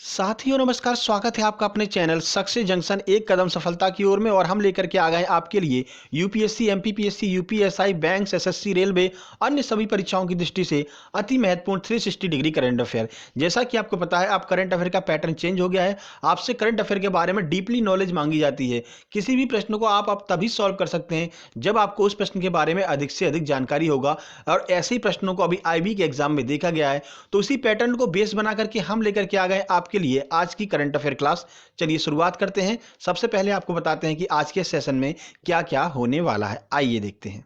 साथियों नमस्कार, स्वागत है आपका अपने चैनल सक्सेस जंक्शन एक कदम सफलता की ओर में। और हम लेकर के आ गए आपके लिए UPSC, MPPSC, UPSI, banks, SSC, railway, अन्य सभी परीक्षाओं की दृष्टि से अति महत्वपूर्ण 360 डिग्री करंट अफेयर। जैसा कि आपको पता है, आप करंट अफेयर का पैटर्न चेंज हो गया है। आपसे करंट अफेयर के बारे में डीपली नॉलेज मांगी जाती है। किसी भी प्रश्न को आप तभी सॉल्व कर सकते हैं जब आपको उस प्रश्न के बारे में अधिक से अधिक जानकारी होगा। और ऐसे ही प्रश्नों को अभी आईबी के एग्जाम में देखा गया है। तो उसी पैटर्न को बेस बना करके हम लेकर के आ गए आपके लिए आज की करंट अफेयर क्लास। चलिए शुरुआत करते हैं। सबसे पहले आपको बताते हैं कि आज के सेशन में क्या क्या होने वाला है। आइए देखते हैं।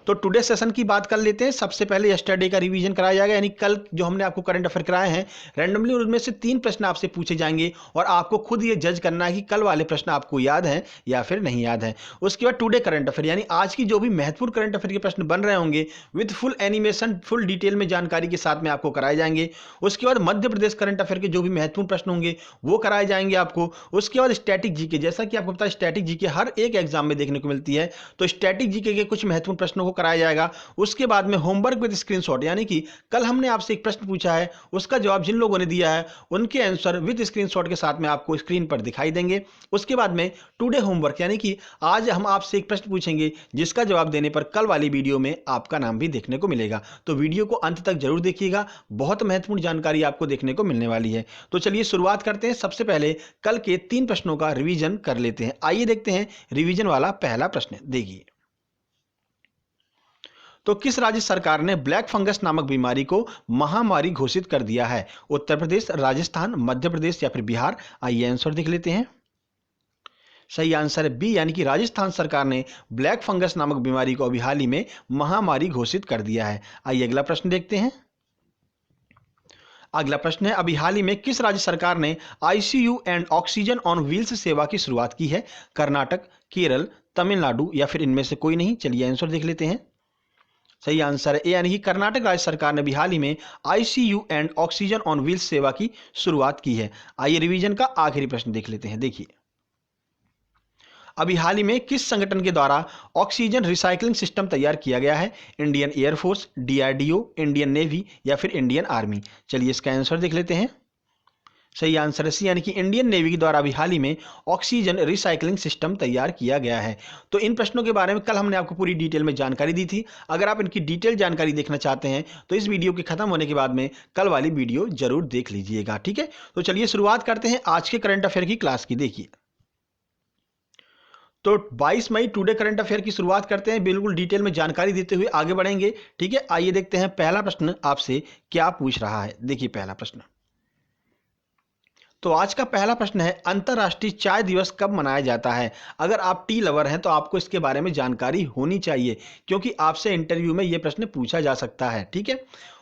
तो टुडे सेशन की बात कर लेते हैं। सबसे पहले यस्टरडे का रिवीजन कराया जाएगा, यानी कल जो हमने आपको करंट अफेयर कराए हैं रैंडमली, उनमें से 3 प्रश्न आपसे पूछे जाएंगे और आपको खुद ये जज करना है कि कल वाले प्रश्न आपको याद हैं या फिर नहीं याद हैं। उसके बाद टुडे करंट अफेयर, यानी आज की जो भी महत्वपूर्ण करंट अफेयर के प्रश्न बन रहे होंगे with full animation, full detail में जानकारी के साथ में आपको कराए जाएंगे। उसके बाद मध्य प्रदेश करंट अफेयर के जो भी महत्वपूर्ण प्रश्न होंगे वो कराए जाएंगे आपको। उसके बाद स्टैटिक जीके, जैसा कि आपको पता है स्टैटिक जीके हर एक एग्जाम में देखने को मिलती है, तो स्टैटिक जीके के कुछ महत्वपूर्ण प्रश्नों को कराया जाएगा। उसके बाद में होमवर्क विद स्क्रीनशॉट, यानी कि कल हमने आपसे एक प्रश्न पूछा है, उसका जवाब जिन लोगों ने दिया है उनके आंसर विद स्क्रीनशॉट के साथ में आपको स्क्रीन पर दिखाई देंगे। उसके बाद में टुडे होमवर्क, यानी कि आज हम आपसे एक प्रश्न पूछेंगे जिसका जवाब देने पर कल वाली वीडियो में आपका नाम भी देखने को मिलेगा। तो वीडियो को अंत तक जरूर देखिएगा, बहुत महत्वपूर्ण जानकारी आपको देखने को मिलने वाली है। तो चलिए शुरुआत करते हैं। सबसे पहले कल के 3 प्रश्नों का रिवीजन कर लेते हैं। आइए देखते हैं रिवीजन वाला पहला प्रश्न। देखिए, तो किस राज्य सरकार ने ब्लैक फंगस नामक बीमारी को महामारी घोषित कर दिया है? उत्तर प्रदेश, राजस्थान, मध्य प्रदेश या फिर बिहार? आइए आंसर देख लेते हैं। सही आंसर है बी, यानी कि राजस्थान सरकार ने ब्लैक फंगस नामक बीमारी को अभी हाल ही में महामारी घोषित कर दिया है। आइए अगला प्रश्न देखते हैं। अगला प्रश्न है, अभी हाल ही में किस राज्य सरकार ने ICU and oxygen on wheels सेवा की शुरुआत की है? कर्नाटक, केरल, तमिलनाडु या फिर इनमें से कोई नहीं? चलिए आंसर देख लेते हैं। सही आंसर है ए, यानी कि कर्नाटक राज्य सरकार ने भी हाल ही में ICU and oxygen on wheels सेवा की शुरुआत की है। आइए रिवीजन का आखिरी प्रश्न देख लेते हैं। देखिए, अभी हाल ही में किस संगठन के द्वारा ऑक्सीजन रिसाइकलिंग सिस्टम तैयार किया गया है? Indian air force, DRDO, Indian navy या फिर इंडियन आर्मी? चलिए इसका आंसर देख लेते हैं। सही आंसर है सी, यानी कि इंडियन नेवी के द्वारा अभी हाल ही में ऑक्सीजन रिसाइकलिंग सिस्टम तैयार किया गया है। तो इन प्रश्नों के बारे में कल हमने आपको पूरी डिटेल में जानकारी दी थी। अगर आप इनकी डिटेल जानकारी देखना चाहते हैं तो इस वीडियो के खत्म होने के बाद में कल वाली वीडियो जरूर देख लीजिएगा, ठीक है। तो चलिए शुरुआत करते हैं आज के करंट अफेयर की क्लास की। देखिए, तो 22 मई टुडे करंट अफेयर की शुरुआत करते हैं, बिल्कुल डिटेल में जानकारी देते हुए आगे बढ़ेंगे, ठीक है। आइए देखते हैं पहला प्रश्न आपसे क्या पूछ रहा है। देखिए पहला प्रश्न, तो आज का पहला प्रश्न है, अंतर्राष्ट्रीय चाय दिवस कब मनाया जाता है? अगर आप टी लवर हैं तो आपको इसके बारे में जानकारी होनी चाहिए, क्योंकि आपसे इंटरव्यू में यह प्रश्न पूछा जा सकता है, ठीक है।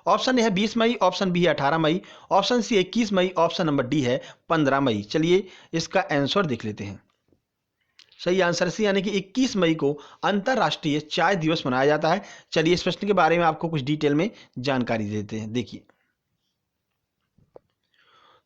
ऑप्शन ए है 20 मई, ऑप्शन बी है 18 मई, ऑप्शन सी 21 मई, ऑप्शन नंबर डी है 15 मई। चलिए इसका आंसर देख लेते हैं। सही आंसर सी, यानी कि 21 मई को अंतर्राष्ट्रीय चाय दिवस मनाया जाता है। चलिए इस प्रश्न के बारे में आपको कुछ डिटेल में जानकारी देते हैं। देखिए,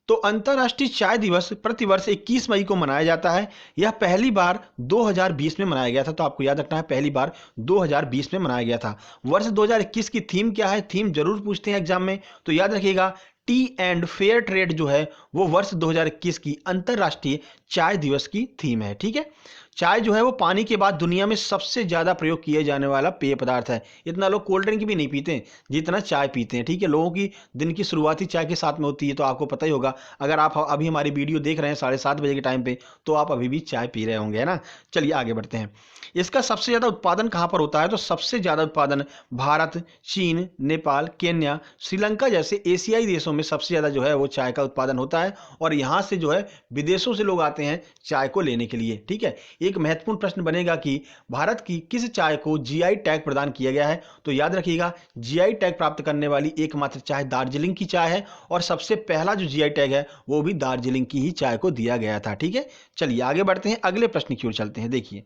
तो अंतर्राष्ट्रीय चाय दिवस प्रतिवर्ष 21 मई को मनाया जाता है। यह पहली बार 2020 में मनाया गया था, तो आपको याद रखना है पहली बार 2020 में मनाया गया था। वर्ष 2021 की थीम क्या है? थीम जरूर पूछते हैं एग्जाम में, तो याद रखिएगा टी एंड फेयर ट्रेड जो है वो वर्ष 2021 की अंतर्राष्ट्रीय चाय दिवस की थीम है, ठीक है। चाय जो है वो पानी के बाद दुनिया में सबसे ज्यादा प्रयोग किए जाने वाला पेय पदार्थ है। इतना लोग कोल्ड ड्रिंक भी नहीं पीते जितना चाय पीते हैं, ठीक है। लोगों की दिन की शुरुआती चाय के साथ में होती है, तो आपको पता ही होगा। अगर आप अभी हमारी वीडियो देख रहे हैं 7:30 बजे के टाइम पे, तो आप अभी भी चाय पी रहे होंगे, है ना। चलिए आगे बढ़ते हैं। इसका सबसे ज्यादा उत्पादन कहां पर होता है? तो सबसे ज्यादा उत्पादन भारत, चीन, नेपाल, केन्या, श्रीलंका जैसे एशियाई देशों में सबसे ज्यादा जो है वो चाय का उत्पादन होता है। और यहां से जो है विदेशों से लोग आते हैं चाय को लेने के लिए, ठीक है। एक महत्वपूर्ण प्रश्न बनेगा कि भारत की किस चाय को जीआई टैग प्रदान किया गया है? तो याद रखिएगा जीआई टैग प्राप्त करने वाली एकमात्र चाय दार्जिलिंग की चाय है, और सबसे पहला जो जीआई टैग है वो भी दार्जिलिंग की ही चाय को दिया गया था, ठीक है। चलिए आगे बढ़ते हैं, अगले प्रश्न की ओर चलते हैं। देखिए,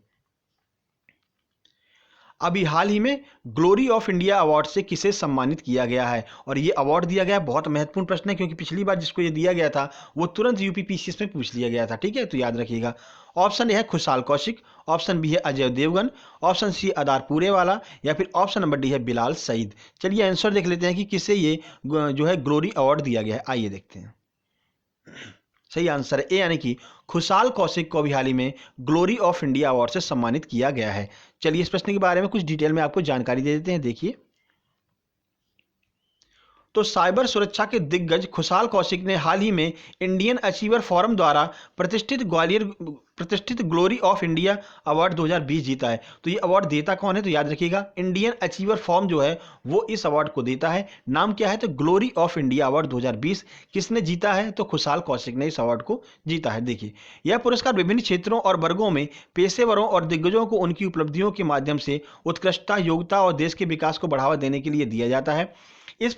अभी हाल ही में ग्लोरी ऑफ इंडिया अवार्ड से किसे सम्मानित किया गया है? और ये अवार्ड दिया गया है, बहुत महत्वपूर्ण प्रश्न है क्योंकि पिछली बार जिसको ये दिया गया था वो तुरंत यूपीपीसीएस में पूछ लिया गया था। ठीक है, तो याद रखिएगा। ऑप्शन ए है खुशहाल कौशिक, ऑप्शन बी है अजय देवगन, ऑप्शन सी अदार पूरेवाला, या फिर ऑप्शन नंबर डी है बिलाल सईद। चलिए आंसर देख लेते हैं कि किसे ये जो है ग्लोरी अवार्ड दिया गया है। आइए देखते हैं। सही आंसर है ए, यानी कि खुशहाल कौशिक को अभी हाल ही में ग्लोरी ऑफ इंडिया अवार्ड से सम्मानित किया गया है। चलिए इस प्रश्न के बारे में कुछ डिटेल में आपको जानकारी दे देते हैं। देखिए, तो साइबर सुरक्षा के दिग्गज खुशहाल कौशिक ने हाल ही में इंडियन अचीवर फोरम द्वारा प्रतिष्ठित ग्लोरी ऑफ इंडिया अवार्ड 2020 जीता है। तो ये अवार्ड देता कौन है? तो याद रखिएगा, इंडियन अचीवर फोरम जो है वो इस अवार्ड को देता है। नाम क्या है? तो ग्लोरी ऑफ इंडिया अवार्ड 2020। किसने जीता है? तो खुशहाल कौशिक ने इस अवार्ड को जीता है। देखिए, यह पुरस्कार विभिन्न क्षेत्रों और वर्गों में पेशेवरों और दिग्गजों को उनकी उपलब्धियों के माध्यम से उत्कृष्टता, योग्यता और देश के विकास को बढ़ावा देने के लिए दिया जाता है। इस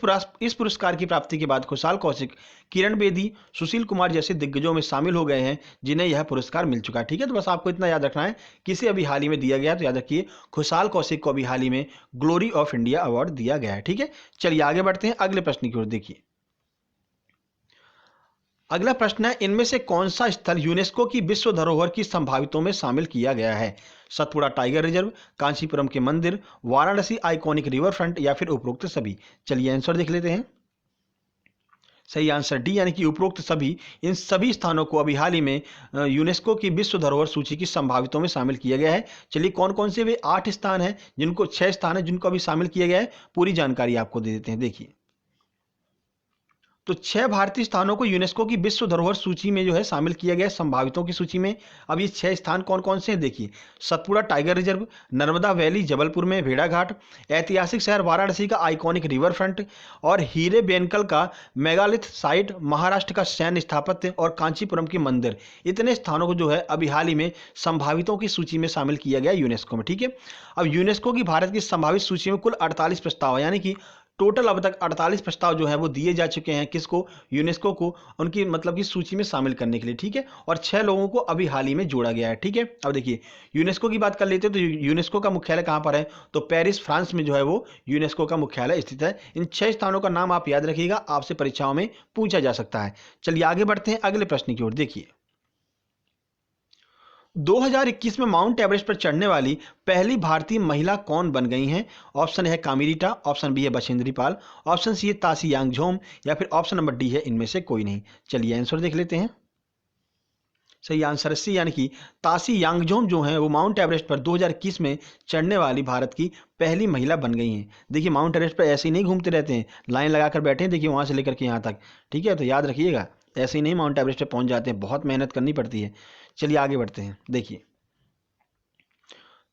पुरस्कार की प्राप्ति के बाद खुशहाल कौशिक किरण बेदी, सुशील कुमार जैसे दिग्गजों में शामिल हो गए हैं जिन्हें यह पुरस्कार मिल चुका है। ठीक है, तो बस आपको इतना याद रखना है किसे अभी हाल ही में दिया गया। तो याद रखिए, खुशहाल कौशिक को अभी हाल ही में ग्लोरी ऑफ इंडिया अवार्ड दिया गया है। ठीक है, चलिए आगे बढ़ते हैं अगले प्रश्न की ओर। देखिए, अगला प्रश्न है, इनमें से कौन सा स्थल यूनेस्को की विश्व धरोहर की संभावितों में शामिल किया गया है? सतपुड़ा टाइगर रिजर्व, कांचीपुरम के मंदिर, वाराणसी आइकॉनिक रिवर फ्रंट, या फिर उपरोक्त सभी। चलिए आंसर देख लेते हैं। सही आंसर डी, यानी कि उपरोक्त सभी। इन सभी स्थानों को अभी हाल ही में यूनेस्को की विश्व धरोहर सूची की संभावितों में शामिल किया गया है। चलिए कौन कौन से वे 8 स्थान हैं, जिनको 6 स्थान है जिनको अभी शामिल किया गया है, पूरी जानकारी आपको दे देते हैं। देखिए, तो 6 भारतीय स्थानों को यूनेस्को की विश्व धरोहर सूची में जो है शामिल किया गया है, संभावितों की सूची में। अब ये 6 स्थान कौन कौन से हैं? देखिए, Satpura tiger reserve, Narmada valley Jabalpur में भेड़ाघाट, ऐतिहासिक शहर वाराणसी का आइकॉनिक रिवर फ्रंट, और हीरे बेनकल का मेगालिथ साइट, महाराष्ट्र का सैन्य स्थापत्य, और कांचीपुरम के मंदिर। इतने स्थानों को जो है अभी हाल ही में संभावितों की सूची में शामिल किया गया यूनेस्को में। ठीक है, अब यूनेस्को की भारत की संभावित सूची में कुल 48 प्रस्ताव है, यानी कि टोटल अब तक 48 प्रस्ताव जो है वो दिए जा चुके हैं किसको? यूनेस्को को, उनकी मतलब की सूची में शामिल करने के लिए। ठीक है, और 6 लोगों को अभी हाल ही में जोड़ा गया है। ठीक है, अब देखिए, यूनेस्को की बात कर लेते हैं तो यूनेस्को का मुख्यालय कहाँ पर है? तो पेरिस फ्रांस में जो है वो यूनेस्को का मुख्यालय स्थित है। इन 6 स्थानों का नाम आप याद रखिएगा, आपसे परीक्षाओं में पूछा जा सकता है। चलिए आगे बढ़ते हैं अगले प्रश्न की ओर। देखिए, 2021 में माउंट एवरेस्ट पर चढ़ने वाली पहली भारतीय महिला कौन बन गई हैं? ऑप्शन है कामिरीटा, ऑप्शन बी है बछेंद्री पाल, ऑप्शन सी है तासी यांगझोम, या फिर ऑप्शन नंबर डी है इनमें से कोई नहीं। चलिए आंसर देख लेते हैं। सही आंसर है सी, यानी कि तासी यांगझोम जो है वो माउंट एवरेस्ट पर 2021 में चढ़ने वाली भारत की पहली महिला बन गई हैं। देखिए, माउंट एवरेस्ट पर ऐसे ही नहीं घूमते रहते हैं, लाइन लगाकर बैठे हैं, देखिए वहां से लेकर के यहाँ तक। ठीक है, तो याद रखिएगा, ऐसे ही नहीं माउंट एवरेस्ट पर पहुंच जाते हैं, बहुत मेहनत करनी पड़ती है। चलिए आगे बढ़ते हैं। देखिए,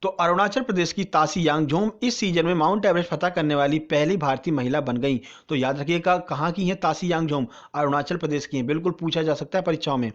तो अरुणाचल प्रदेश की तासी यांगझोम इस सीजन में माउंट एवरेस्ट फतह करने वाली पहली भारतीय महिला बन गई। तो याद रखिएगा, कहाँ की है तासी यांगझोम? अरुणाचल प्रदेश की है। बिल्कुल पूछा जा सकता है परीक्षाओं में।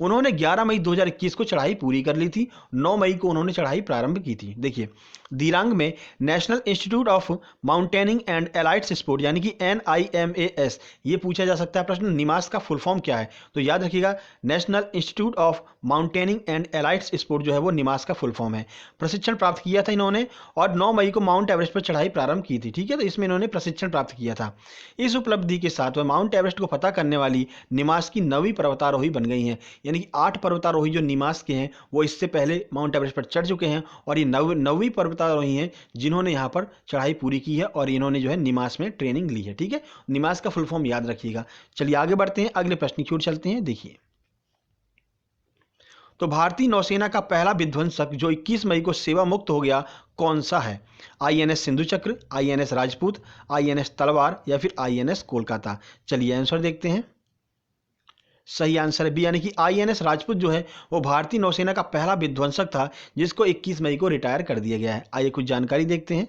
उन्होंने 11 मई 2021 को चढ़ाई पूरी कर ली थी, 9 मई को उन्होंने चढ़ाई प्रारंभ की थी। देखिए, दिरांग में national institute of mountaineering and allied sport, यानी कि NIMAS, ये पूछा जा सकता है प्रश्न, निमास का फुल फॉर्म क्या है? तो याद रखिएगा, national institute of mountaineering and allied sport जो है वो निमास का फुल फॉर्म है। प्रशिक्षण प्राप्त किया था इन्होंने, और 9 मई को माउंट एवरेस्ट पर चढ़ाई प्रारंभ की थी। ठीक है, तो इसमें इन्होंने प्रशिक्षण प्राप्त किया था। इस उपलब्धि के साथ वह माउंट एवरेस्ट को फतह करने वाली निमास की 9वीं पर्वतारोही बन गई हैं। यानी कि 8 पर्वतारोही जो निमास के हैं वो इससे पहले माउंट एवरेस्ट पर चढ़ चुके हैं, और ये 9वीं पर्वतारोही हैं जिन्होंने यहाँ पर चढ़ाई पूरी की है, और इन्होंने जो है निमास में ट्रेनिंग ली है। ठीक है, निमास का फुल फॉर्म याद रखिएगा। चलिए आगे बढ़ते हैं, अगले प्रश्न की ओर चलते हैं। देखिए, तो भारतीय नौसेना का पहला विध्वंसक जो 21 मई को सेवा मुक्त हो गया कौन सा है? INS सिंधु चक्र, INS राजपूत, INS तलवार, या फिर INS कोलकाता। चलिए आंसर देखते हैं। सही आंसर है बी, यानी कि INS राजपूत जो है वो भारतीय नौसेना का पहला विध्वंसक था जिसको 21 मई को रिटायर कर दिया गया है। आइए कुछ जानकारी देखते हैं।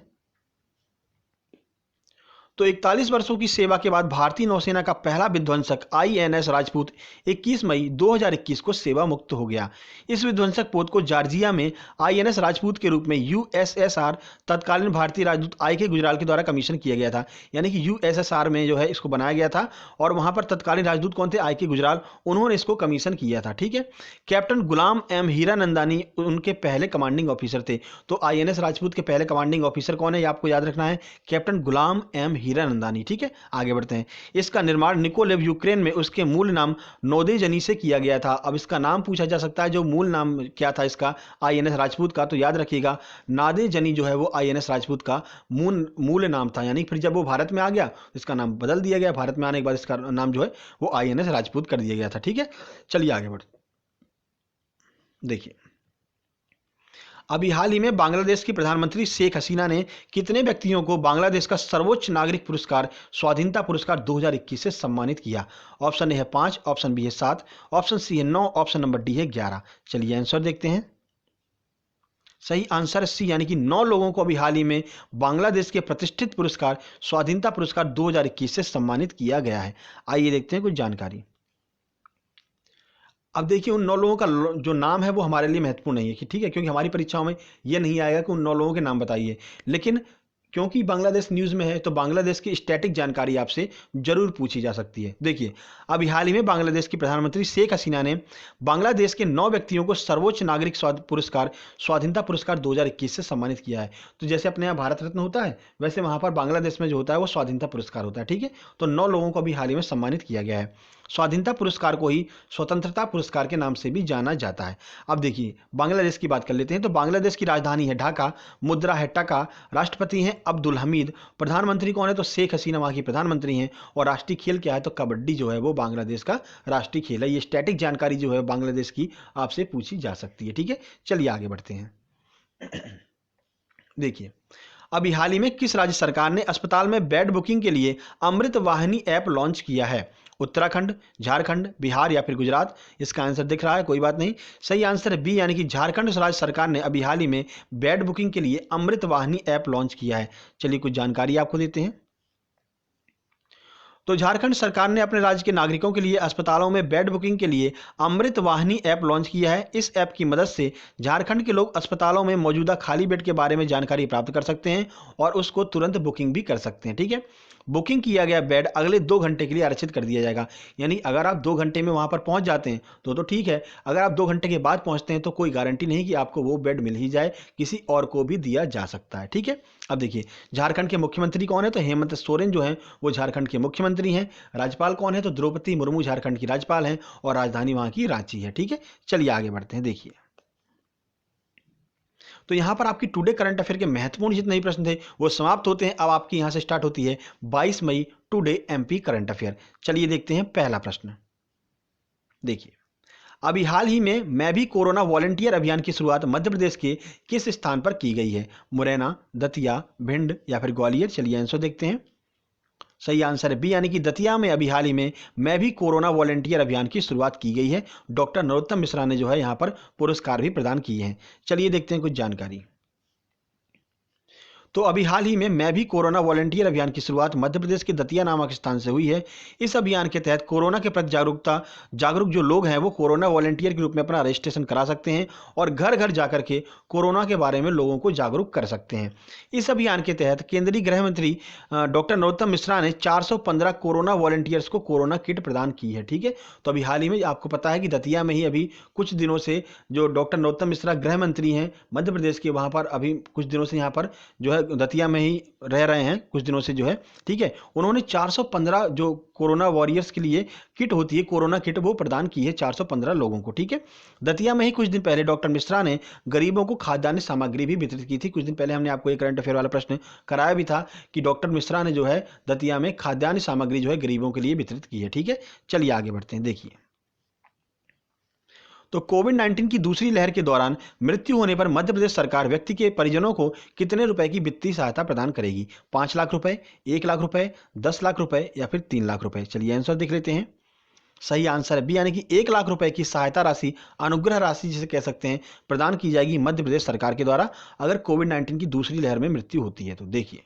तो 41 वर्षों की सेवा के बाद भारतीय नौसेना का पहला विध्वंसक आईएनएस राजपूत 21 मई 2021 को सेवा मुक्त हो गया। इस विध्वंसक पोत को जॉर्जिया में आईएनएस राजपूत के रूप में यूएसएसआर तत्कालीन भारतीय राजदूत आई के गुजराल के द्वारा कमीशन किया गया था। यानी कि यूएसएसआर में जो है इसको बनाया गया था और वहां पर तत्कालीन राजदूत कौन थे? आई के गुजराल, उन्होंने इसको कमीशन किया था। ठीक है। कैप्टन गुलाम एम हीरानंदानी उनके पहले कमांडिंग ऑफिसर थे। तो आईएनएस राजपूत के पहले कमांडिंग ऑफिसर कौन है? ये आपको याद रखना है, कैप्टन गुलाम एम हीरानंदानी। ठीक है, आगे बढ़ते हैं। इसका निर्माण निकोलेव यूक्रेन में उसके मूल नाम नौदेजनी से किया गया था। अब इसका नाम पूछा जा सकता है, जो मूल नाम क्या था इसका आईएनएस राजपूत का, तो याद रखिएगा नादेजनी जो है वो आईएनएस राजपूत का मूल नाम था। यानी फिर जब वो भारत में आ गया तो इसका नाम बदल दिया गया, भारत में आने के बाद इसका नाम जो है वो आईएनएस राजपूत कर दिया गया था। ठीक है, चलिए आगे बढ़ते देखिए। अभी हाल ही में बांग्लादेश की प्रधानमंत्री शेख हसीना ने कितने व्यक्तियों को बांग्लादेश का सर्वोच्च नागरिक पुरस्कार स्वाधीनता पुरस्कार 2021 से सम्मानित किया? ऑप्शन ए है 5, ऑप्शन बी है 7, ऑप्शन सी है 9, ऑप्शन नंबर डी है 11। चलिए आंसर देखते हैं। सही आंसर सी, यानी कि 9 लोगों को अभी हाल ही में बांग्लादेश के प्रतिष्ठित पुरस्कार स्वाधीनता पुरस्कार 2021 से सम्मानित किया गया है। आइए देखते हैं कुछ जानकारी। अब देखिए, उन 9 लोगों का जो नाम है वो हमारे लिए महत्वपूर्ण नहीं है कि ठीक है, क्योंकि हमारी परीक्षाओं में ये नहीं आएगा कि उन 9 लोगों के नाम बताइए। लेकिन क्योंकि बांग्लादेश न्यूज़ में है तो बांग्लादेश की स्टैटिक जानकारी आपसे जरूर पूछी जा सकती है। देखिए, अभी हाल ही में बांग्लादेश की प्रधानमंत्री शेख हसीना ने बांग्लादेश के 9 व्यक्तियों को सर्वोच्च नागरिक पुरस्कार स्वाधीनता पुरस्कार 2021 से सम्मानित किया है। तो जैसे अपने यहाँ भारत रत्न होता है, वैसे वहाँ पर बांग्लादेश में जो होता है वो स्वाधीनता पुरस्कार होता है। ठीक है, तो 9 लोगों को अभी हाल ही में सम्मानित किया गया है। स्वाधीनता पुरस्कार को ही स्वतंत्रता पुरस्कार के नाम से भी जाना जाता है। अब देखिए, बांग्लादेश की बात कर लेते हैं। तो बांग्लादेश की राजधानी है ढाका, मुद्रा है टका, राष्ट्रपति हैं अब्दुल हमीद, प्रधानमंत्री कौन है? तो शेख हसीना वहाँ की प्रधानमंत्री हैं, और राष्ट्रीय खेल क्या है? तो कबड्डी जो है वो बांग्लादेश का राष्ट्रीय खेल है। ये स्टैटिक जानकारी जो है बांग्लादेश की आपसे पूछी जा सकती है। ठीक है, चलिए आगे बढ़ते हैं। देखिए, अभी हाल ही में किस राज्य सरकार ने अस्पताल में बेड बुकिंग के लिए अमृत वाहिनी ऐप लॉन्च किया है? उत्तराखंड, झारखंड, बिहार या फिर गुजरात? इसका आंसर दिख रहा है, कोई बात नहीं। सही आंसर है बी, यानी कि झारखंड राज्य सरकार ने अभी हाल ही में बेड बुकिंग के लिए अमृत वाहिनी ऐप लॉन्च किया है। चलिए कुछ जानकारी आपको देते हैं। तो झारखंड सरकार ने अपने राज्य के नागरिकों के लिए अस्पतालों में बेड बुकिंग के लिए अमृत वाहिनी ऐप लॉन्च किया है। इस ऐप की मदद से झारखंड के लोग अस्पतालों में मौजूदा खाली बेड के बारे में जानकारी प्राप्त कर सकते हैं और उसको तुरंत बुकिंग भी कर सकते हैं। ठीक है, बुकिंग किया गया बेड अगले 2 घंटे के लिए आरक्षित कर दिया जाएगा। यानी अगर आप 2 घंटे में वहां पर पहुंच जाते हैं तो ठीक है, अगर आप 2 घंटे के बाद पहुंचते हैं तो कोई गारंटी नहीं कि आपको वो बेड मिल ही जाए, किसी और को भी दिया जा सकता है। ठीक है, अब देखिए, झारखंड के मुख्यमंत्री कौन है? तो हेमंत सोरेन जो है वो झारखंड के मुख्यमंत्री हैं। राज्यपाल कौन है? तो द्रौपदी मुर्मू झारखंड की राज्यपाल हैं और राजधानी वहां की रांची है। ठीक है, चलिए आगे बढ़ते हैं। देखिए, तो यहां पर आपकी टुडे करंट अफेयर के महत्वपूर्ण जितने भी प्रश्न थे वो समाप्त होते हैं। अब आपकी यहां से स्टार्ट होती है 22 मई टुडे एमपी करंट अफेयर। चलिए देखते हैं पहला प्रश्न। देखिए, अभी हाल ही में मैं भी कोरोना वॉलंटियर अभियान की शुरुआत मध्य प्रदेश के किस स्थान पर की गई है? मुरैना, दतिया, भिंड या फिर ग्वालियर? चलिए आंसर देखते हैं। सही आंसर है बी, यानी कि दतिया में अभी हाल ही में मैं भी कोरोना वॉलंटियर अभियान की शुरुआत की गई है। डॉक्टर नरोत्तम मिश्रा ने जो है यहां पर पुरस्कार भी प्रदान किए हैं। चलिए देखते हैं कुछ जानकारी। तो अभी हाल ही में मैं भी कोरोना वॉलंटियर अभियान की शुरुआत मध्य प्रदेश के दतिया नामक स्थान से हुई है। इस अभियान के तहत कोरोना के प्रति जागरूक जो लोग हैं वो कोरोना वॉलंटियर के रूप में अपना रजिस्ट्रेशन करा सकते हैं और घर घर जाकर के कोरोना के बारे में लोगों को जागरूक कर सकते हैं। इस अभियान के तहत केंद्रीय गृह मंत्री डॉक्टर नरोत्तम मिश्रा ने 415 कोरोना वॉलंटियर्स को कोरोना किट प्रदान की है। ठीक है, तो अभी हाल ही में आपको पता है कि दतिया में ही अभी कुछ दिनों से जो डॉक्टर नरोत्तम मिश्रा गृह मंत्री हैं मध्य प्रदेश के, वहां पर अभी कुछ दिनों से यहाँ पर जो है दतिया में ही रह रहे हैं कुछ दिनों से जो है। ठीक है, उन्होंने 415 जो कोरोना वॉरियर्स के लिए किट होती है, कोरोना किट, वो प्रदान की है 415 लोगों को। ठीक है, दतिया में ही कुछ दिन पहले डॉक्टर मिश्रा ने गरीबों को खाद्यान्न सामग्री भी वितरित की थी। कुछ दिन पहले हमने आपको एक करंट अफेयर वाला प्रश्न कराया भी था कि डॉक्टर मिश्रा ने जो है दतिया में खाद्यान्न सामग्री जो है गरीबों के लिए वितरित की है। ठीक है, चलिए आगे बढ़ते हैं। देखिए, तो कोविड-19 की दूसरी लहर के दौरान मृत्यु होने पर मध्य प्रदेश सरकार व्यक्ति के परिजनों को कितने रुपए की वित्तीय सहायता प्रदान करेगी? 5 लाख रुपए, 1 लाख रुपए, 10 लाख रुपए या फिर 3 लाख रुपए? चलिए आंसर देख लेते हैं। सही आंसर है बी, यानी कि 1 लाख रुपए की सहायता राशि, अनुग्रह राशि जिसे कह सकते हैं, प्रदान की जाएगी मध्य प्रदेश सरकार के द्वारा अगर कोविड-19 की दूसरी लहर में मृत्यु होती है तो। देखिए,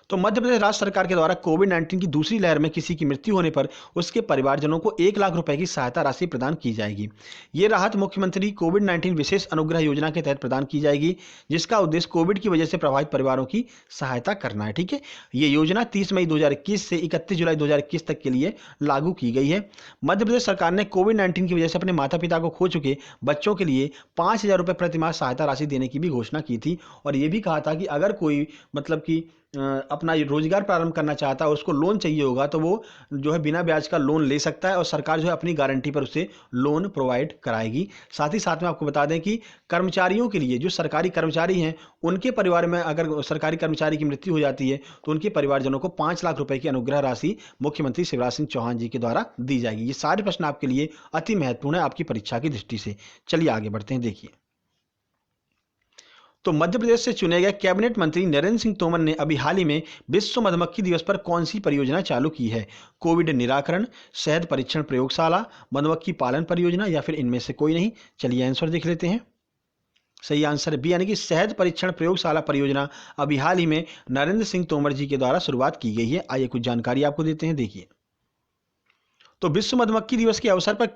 तो मध्य प्रदेश राज्य सरकार के द्वारा कोविड-19 की दूसरी लहर में किसी की मृत्यु होने पर उसके परिवारजनों को 1 लाख रुपए की सहायता राशि प्रदान की जाएगी। ये राहत मुख्यमंत्री कोविड-19 विशेष अनुग्रह योजना के तहत प्रदान की जाएगी, जिसका उद्देश्य कोविड की वजह से प्रभावित परिवारों की सहायता करना है। ठीक है, ये योजना 30 मई 2021 से 31 जुलाई 2021 तक के लिए लागू की गई है। मध्य प्रदेश सरकार ने कोविड-19 की वजह से अपने माता पिता को खो चुके बच्चों के लिए 5,000 रुपये प्रतिमाह सहायता राशि देने की भी घोषणा की थी, और ये भी कहा था कि अगर कोई मतलब कि अपना रोजगार प्रारंभ करना चाहता है और उसको लोन चाहिए होगा तो वो जो है बिना ब्याज का लोन ले सकता है, और सरकार जो है अपनी गारंटी पर उसे लोन प्रोवाइड कराएगी। साथ ही साथ में आपको बता दें कि कर्मचारियों के लिए, जो सरकारी कर्मचारी हैं, उनके परिवार में अगर सरकारी कर्मचारी की मृत्यु हो जाती है तो उनके परिवारजनों को 5 लाख रुपए की अनुग्रह राशि मुख्यमंत्री शिवराज सिंह चौहान जी के द्वारा दी जाएगी। ये सारे प्रश्न आपके लिए अति महत्वपूर्ण है आपकी परीक्षा की दृष्टि से। चलिए आगे बढ़ते हैं। देखिए, तो मध्य प्रदेश से चुने गए कैबिनेट मंत्री नरेंद्र सिंह तोमर ने अभी हाल ही में विश्व मधुमक्खी दिवस पर कौन सी परियोजना चालू की है? कोविड निराकरण, शहद परीक्षण प्रयोगशाला, मधुमक्खी पालन परियोजना, या फिर इनमें से कोई नहीं? चलिए आंसर देख लेते हैं। सही आंसर है बी, यानी कि शहद परीक्षण प्रयोगशाला परियोजना अभी हाल ही में नरेंद्र सिंह तोमर जी के द्वारा शुरुआत की गई है। आइए कुछ जानकारी आपको देते हैं। देखिए, तो विश्व मधुमक्खी दिवस के अवसर पर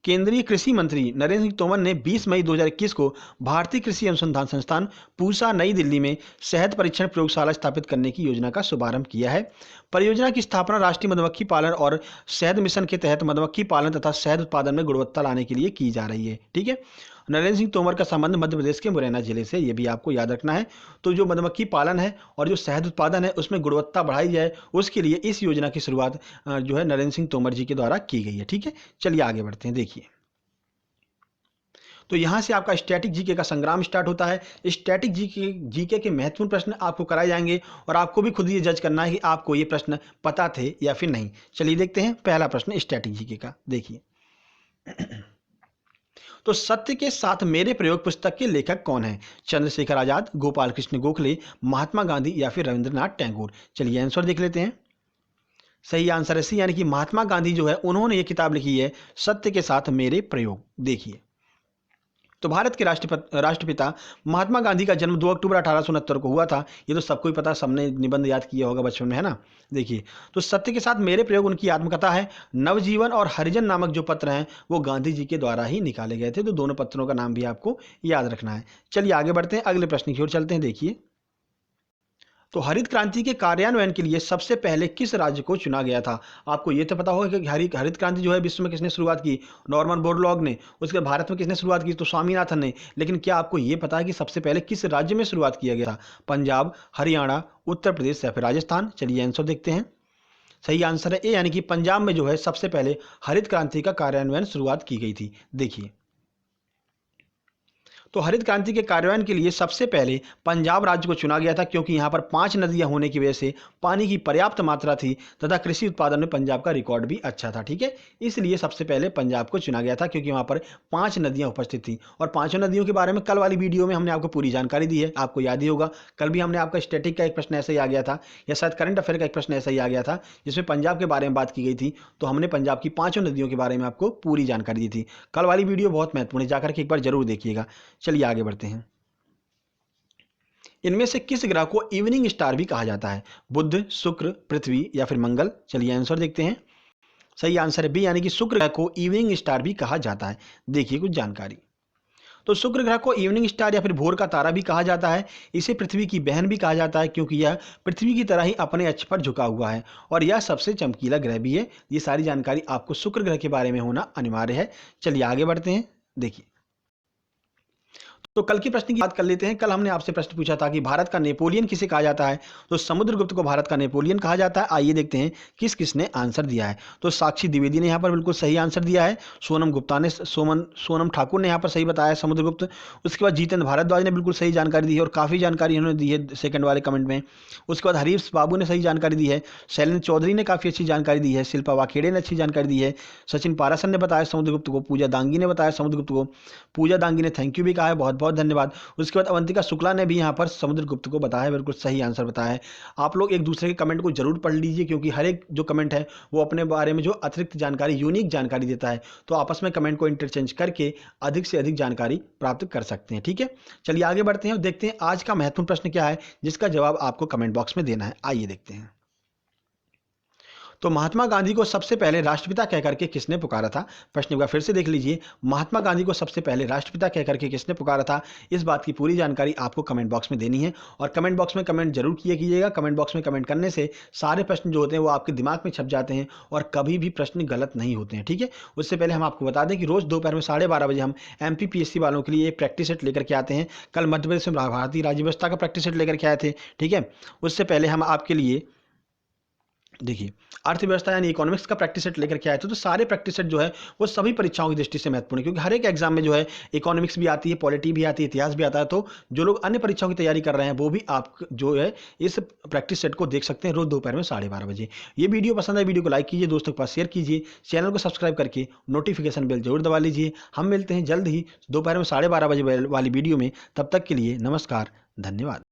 केंद्रीय कृषि मंत्री नरेंद्र सिंह तोमर ने 20 मई 2021 को भारतीय कृषि अनुसंधान संस्थान पूसा नई दिल्ली में शहद परीक्षण प्रयोगशाला स्थापित करने की योजना का शुभारंभ किया है। परियोजना की स्थापना राष्ट्रीय मधुमक्खी पालन और शहद मिशन के तहत मधुमक्खी पालन तथा शहद उत्पादन में गुणवत्ता लाने के लिए की जा रही है। ठीक है, नरेंद्र सिंह तोमर का संबंध मध्य प्रदेश के मुरैना जिले से, ये भी आपको याद रखना है। तो जो मधुमक्खी पालन है और जो शहद उत्पादन है उसमें गुणवत्ता बढ़ाई जाए, उसके लिए इस योजना की शुरुआत जो है नरेंद्र सिंह तोमर जी के द्वारा की गई है। ठीक है, चलिए आगे बढ़ते हैं। देखिए, तो यहां से आपका स्टैटिक जीके का संग्राम स्टार्ट होता है। स्टैटिक जीके के महत्वपूर्ण प्रश्न आपको कराए जाएंगे और आपको भी खुद ये जज करना है कि आपको ये प्रश्न पता थे या फिर नहीं। चलिए देखते हैं पहला प्रश्न स्टैटिक जीके का। देखिए, तो सत्य के साथ मेरे प्रयोग पुस्तक के लेखक कौन है? चंद्रशेखर आजाद, गोपाल कृष्ण गोखले, महात्मा गांधी, या फिर रविंद्रनाथ टैगोर? चलिए आंसर देख लेते हैं। सही आंसर है सी, यानी कि महात्मा गांधी जो है उन्होंने ये किताब लिखी है सत्य के साथ मेरे प्रयोग। देखिए, तो भारत के राष्ट्रपिता महात्मा गांधी का जन्म 2 अक्टूबर 1869 को हुआ था। ये तो सबको ही पता, सबने निबंध याद किया होगा बचपन में, है ना। देखिए, तो सत्य के साथ मेरे प्रयोग उनकी आत्मकथा है। नवजीवन और हरिजन नामक जो पत्र हैं वो गांधी जी के द्वारा ही निकाले गए थे। तो दोनों पत्रों का नाम भी आपको याद रखना है। चलिए आगे बढ़ते हैं, अगले प्रश्न की ओर चलते हैं। देखिए, तो हरित क्रांति के कार्यान्वयन के लिए सबसे पहले किस राज्य को चुना गया था? आपको ये तो पता होगा कि हरित क्रांति जो है विश्व में किसने शुरुआत की? नॉर्मन बोरलॉग ने। उसके भारत में किसने शुरुआत की? तो स्वामीनाथन ने। लेकिन क्या आपको ये पता है कि सबसे पहले किस राज्य में शुरुआत किया गया था? पंजाब, हरियाणा, उत्तर प्रदेश, या फिर राजस्थान? चलिए आंसर देखते हैं। सही आंसर है ए, यानी कि पंजाब में जो है सबसे पहले हरित क्रांति का कार्यान्वयन शुरुआत की गई थी। देखिए, तो हरित क्रांति के कार्यान्वयन के लिए सबसे पहले पंजाब राज्य को चुना गया था, क्योंकि यहाँ पर 5 नदियां होने की वजह से पानी की पर्याप्त मात्रा थी तथा कृषि उत्पादन में पंजाब का रिकॉर्ड भी अच्छा था। ठीक है, इसलिए सबसे पहले पंजाब को चुना गया था, क्योंकि वहाँ पर 5 नदियां उपस्थित थी। और 5 नदियों के बारे में कल वाली वीडियो में हमने आपको पूरी जानकारी दी है, आपको याद ही होगा। कल भी हमने आपका स्टैटिक का एक प्रश्न ऐसा ही आ गया था, या शायद करंट अफेयर का एक प्रश्न ऐसा ही आ गया था, जिसमें पंजाब के बारे में बात की गई थी। तो हमने पंजाब की 5 नदियों के बारे में आपको पूरी जानकारी दी थी। कल वाली वीडियो बहुत महत्वपूर्ण है, जाकर के एक बार जरूर देखिएगा। चलिए आगे बढ़ते हैं। इनमें से किस ग्रह को इवनिंग स्टार भी कहा जाता है? बुध, शुक्र, पृथ्वी, या फिर मंगल? चलिए आंसर देखते हैं। सही आंसर है बी, यानी कि शुक्र ग्रह को इवनिंग स्टार भी कहा जाता है। देखिए कुछ जानकारी। तो शुक्र ग्रह को इवनिंग स्टार या फिर भोर का तारा भी कहा जाता है। इसे पृथ्वी की बहन भी कहा जाता है, क्योंकि यह पृथ्वी की तरह ही अपने अक्ष पर झुका हुआ है और यह सबसे चमकीला ग्रह भी है। ये सारी जानकारी आपको शुक्र ग्रह के बारे में होना अनिवार्य है। चलिए आगे बढ़ते हैं। देखिए, तो कल के प्रश्न की बात कर लेते हैं। कल हमने आपसे प्रश्न पूछा था कि भारत का नेपोलियन किसे कहा जाता है? तो समुद्रगुप्त को भारत का नेपोलियन कहा जाता है। आइए देखते हैं किस किसने आंसर दिया है। तो साक्षी द्विवेदी ने यहाँ पर बिल्कुल सही आंसर दिया है। सोनम ठाकुर ने यहाँ पर सही बताया समुद्रगुप्त। उसके बाद जितेंद्र भारद्वाज ने बिल्कुल सही जानकारी दी है और काफ़ी जानकारी इन्होंने दी है सेकंड वाले कमेंट में। उसके बाद हरीश बाबू ने सही जानकारी दी है। शैलेंद्र चौधरी ने काफ़ी अच्छी जानकारी दी है। शिल्पा वाखेड़े ने अच्छी जानकारी दी है। सचिन पारासर ने बताया समुद्रगुप्त को। पूजा दांगी ने बताया समुद्रगुप्त को। पूजा दांगी ने थैंक यू भी कहा है, बहुत बहुत धन्यवाद। उसके बाद अवंतिका शुक्ला ने भी यहाँ पर समुद्रगुप्त को बताया, बिल्कुल सही आंसर बताया है। आप लोग एक दूसरे के कमेंट को जरूर पढ़ लीजिए, क्योंकि हर एक जो कमेंट है वो अपने बारे में जो अतिरिक्त जानकारी, यूनिक जानकारी देता है, तो आपस में कमेंट को इंटरचेंज करके अधिक से अधिक जानकारी प्राप्त कर सकते हैं। ठीक है, चलिए आगे बढ़ते हैं और देखते हैं आज का महत्वपूर्ण प्रश्न क्या है, जिसका जवाब आपको कमेंट बॉक्स में देना है। आइए देखते हैं। तो महात्मा गांधी को सबसे पहले राष्ट्रपिता कहकर के किसने पुकारा था? प्रश्न एक बार फिर से देख लीजिए। महात्मा गांधी को सबसे पहले राष्ट्रपिता कहकर के किसने पुकारा था? इस बात की पूरी जानकारी आपको कमेंट बॉक्स में देनी है और कमेंट बॉक्स में कमेंट जरूर किया कीजिएगा। कमेंट बॉक्स में कमेंट करने से सारे प्रश्न जो होते हैं वो आपके दिमाग में छप जाते हैं और कभी भी प्रश्न गलत नहीं होते हैं। ठीक है, उससे पहले हम आपको बता दें कि रोज दोपहर में 12:30 बजे हम MPPSC वालों के लिए एक प्रैक्टिस सेट लेकर के आते हैं। कल मध्य प्रदेश में भारतीय राज्य व्यवस्था का प्रैक्टिस सेट लेकर के आए थे। ठीक है, उससे पहले हम आपके लिए देखिए अर्थव्यवस्था यानी इकोनॉमिक्स का प्रैक्टिस सेट लेकर के आए थे। तो सारे प्रैक्टिस सेट जो है वो सभी परीक्षाओं की दृष्टि से महत्वपूर्ण है, क्योंकि हर एक एग्जाम में जो है इकोनॉमिक्स भी आती है, पॉलिटी भी आती है, इतिहास भी आता है। तो जो लोग अन्य परीक्षाओं की तैयारी कर रहे हैं वो भी आप जो है इस प्रैक्टिस सेट को देख सकते हैं रोज दोपहर में 12:30 बजे। ये वीडियो पसंद है, वीडियो को लाइक कीजिए, दोस्तों के पास शेयर कीजिए, चैनल को सब्सक्राइब करके नोटिफिकेशन बेल जरूर दबा लीजिए। हम मिलते हैं जल्द ही दोपहर में 12:30 बजे वाली वीडियो में। तब तक के लिए नमस्कार, धन्यवाद।